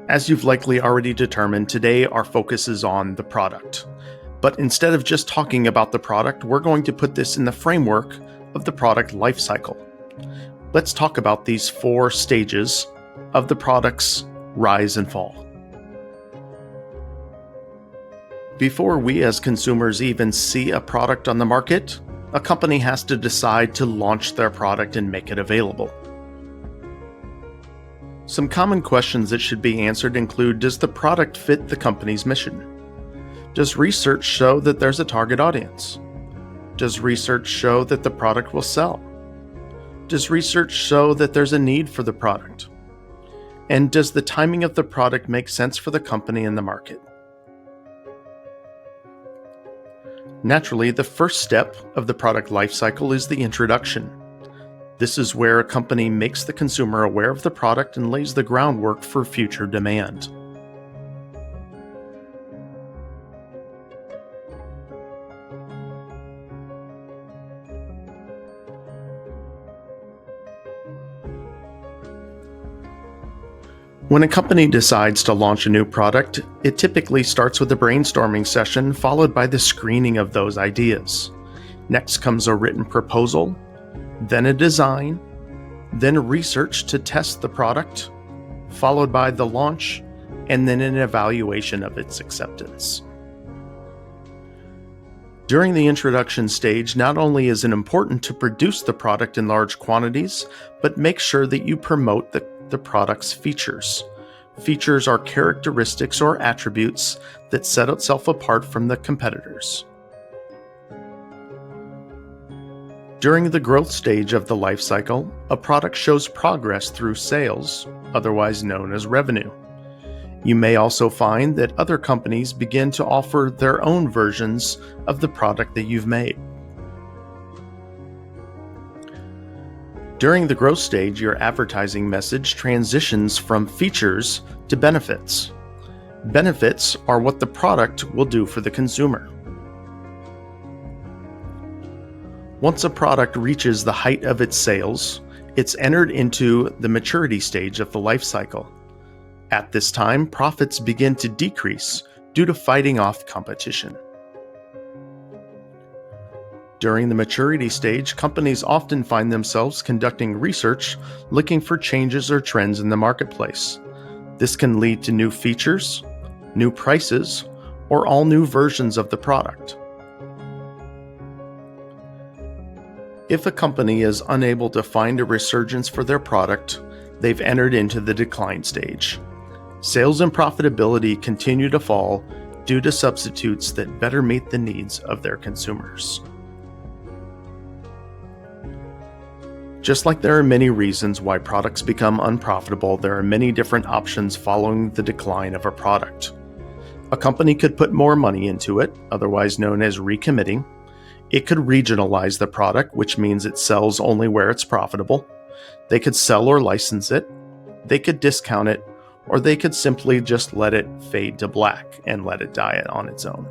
As you've likely already determined, today our focus is on the product. But instead of just talking about the product, we're going to put this in the framework of the product lifecycle. Let's talk about these 4 stages of the product's rise and fall. Before we as consumers even see a product on the market, a company has to decide to launch their product and make it available. Some common questions that should be answered include: does the product fit the company's mission? Does research show that there's a target audience? Does research show that the product will sell? Does research show that there's a need for the product? And does the timing of the product make sense for the company and the market? Naturally, the first step of the product lifecycle is the introduction. This is where a company makes the consumer aware of the product and lays the groundwork for future demand. When a company decides to launch a new product, it typically starts with a brainstorming session followed by the screening of those ideas. Next comes a written proposal, then a design, then research to test the product, followed by the launch, and then an evaluation of its acceptance. During the introduction stage, not only is it important to produce the product in large quantities, but make sure that you promote the product's features. Features are characteristics or attributes that set itself apart from the competitors. During the growth stage of the life cycle, a product shows progress through sales, otherwise known as revenue. You may also find that other companies begin to offer their own versions of the product that you've made. During the growth stage, your advertising message transitions from features to benefits. Benefits are what the product will do for the consumer. Once a product reaches the height of its sales, it's entered into the maturity stage of the life cycle. At this time, profits begin to decrease due to fighting off competition. During the maturity stage, companies often find themselves conducting research looking for changes or trends in the marketplace. This can lead to new features, new prices, or all new versions of the product. If a company is unable to find a resurgence for their product, they've entered into the decline stage. Sales and profitability continue to fall due to substitutes that better meet the needs of their consumers. Just like there are many reasons why products become unprofitable, there are many different options following the decline of a product. A company could put more money into it, otherwise known as recommitting. It could regionalize the product, which means it sells only where it's profitable. They could sell or license it. They could discount it, or they could simply just let it fade to black and let it die on its own.